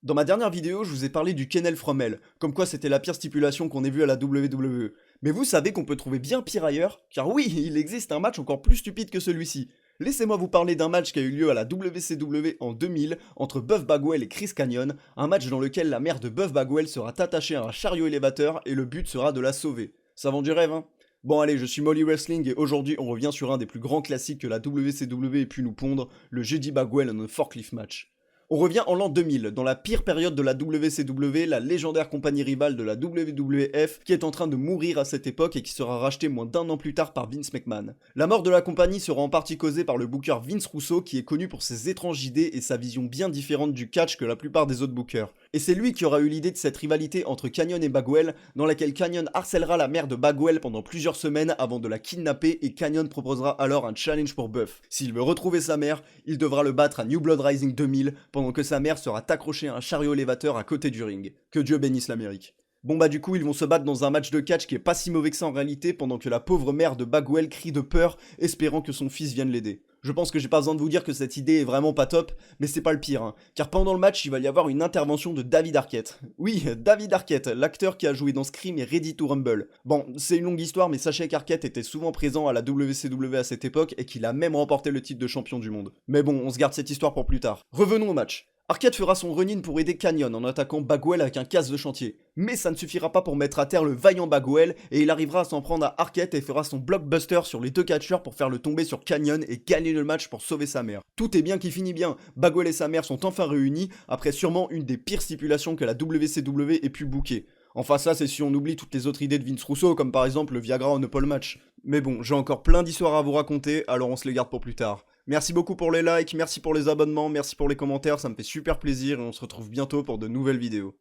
Dans ma dernière vidéo, je vous ai parlé du Kennel from Hell, comme quoi c'était la pire stipulation qu'on ait vue à la WWE. Mais vous savez qu'on peut trouver bien pire ailleurs, car oui, il existe un match encore plus stupide que celui-ci. Laissez-moi vous parler d'un match qui a eu lieu à la WCW en 2000 entre Buff Bagwell et Chris Kanyon, un match dans lequel la mère de Buff Bagwell sera attachée à un chariot élévateur et le but sera de la sauver. Ça vend du rêve, hein? Bon allez, je suis Molly Wrestling et aujourd'hui on revient sur un des plus grands classiques que la WCW ait pu nous pondre, le Judy Bagwell on a Forklift Match. On revient en l'an 2000, dans la pire période de la WCW, la légendaire compagnie rivale de la WWF, qui est en train de mourir à cette époque et qui sera rachetée moins d'un an plus tard par Vince McMahon. La mort de la compagnie sera en partie causée par le booker Vince Russo, qui est connu pour ses étranges idées et sa vision bien différente du catch que la plupart des autres bookers. Et c'est lui qui aura eu l'idée de cette rivalité entre Kanyon et Bagwell, dans laquelle Kanyon harcèlera la mère de Bagwell pendant plusieurs semaines avant de la kidnapper et Kanyon proposera alors un challenge pour Buff. S'il veut retrouver sa mère, il devra le battre à New Blood Rising 2000 pendant que sa mère sera accrochée à un chariot élévateur à côté du ring. Que Dieu bénisse l'Amérique. Bon bah du coup ils vont se battre dans un match de catch qui est pas si mauvais que ça en réalité pendant que la pauvre mère de Bagwell crie de peur espérant que son fils vienne l'aider. Je pense que j'ai pas besoin de vous dire que cette idée est vraiment pas top, mais c'est pas le pire, hein, car pendant le match il va y avoir une intervention de David Arquette. Oui, David Arquette, l'acteur qui a joué dans Scream et Ready to Rumble. Bon, c'est une longue histoire mais sachez qu'Arquette était souvent présent à la WCW à cette époque et qu'il a même remporté le titre de champion du monde. Mais bon, on se garde cette histoire pour plus tard. Revenons au match. Arquette fera son run-in pour aider Kanyon en attaquant Bagwell avec un casse de chantier. Mais ça ne suffira pas pour mettre à terre le vaillant Bagwell et il arrivera à s'en prendre à Arquette et fera son blockbuster sur les deux catcheurs pour faire le tomber sur Kanyon et gagner le match pour sauver sa mère. Tout est bien qui finit bien, Bagwell et sa mère sont enfin réunis après sûrement une des pires stipulations que la WCW ait pu booker. Enfin ça c'est si on oublie toutes les autres idées de Vince Russo comme par exemple le Viagra en Paul match. Mais bon, j'ai encore plein d'histoires à vous raconter, alors on se les garde pour plus tard. Merci beaucoup pour les likes, merci pour les abonnements, merci pour les commentaires, ça me fait super plaisir et on se retrouve bientôt pour de nouvelles vidéos.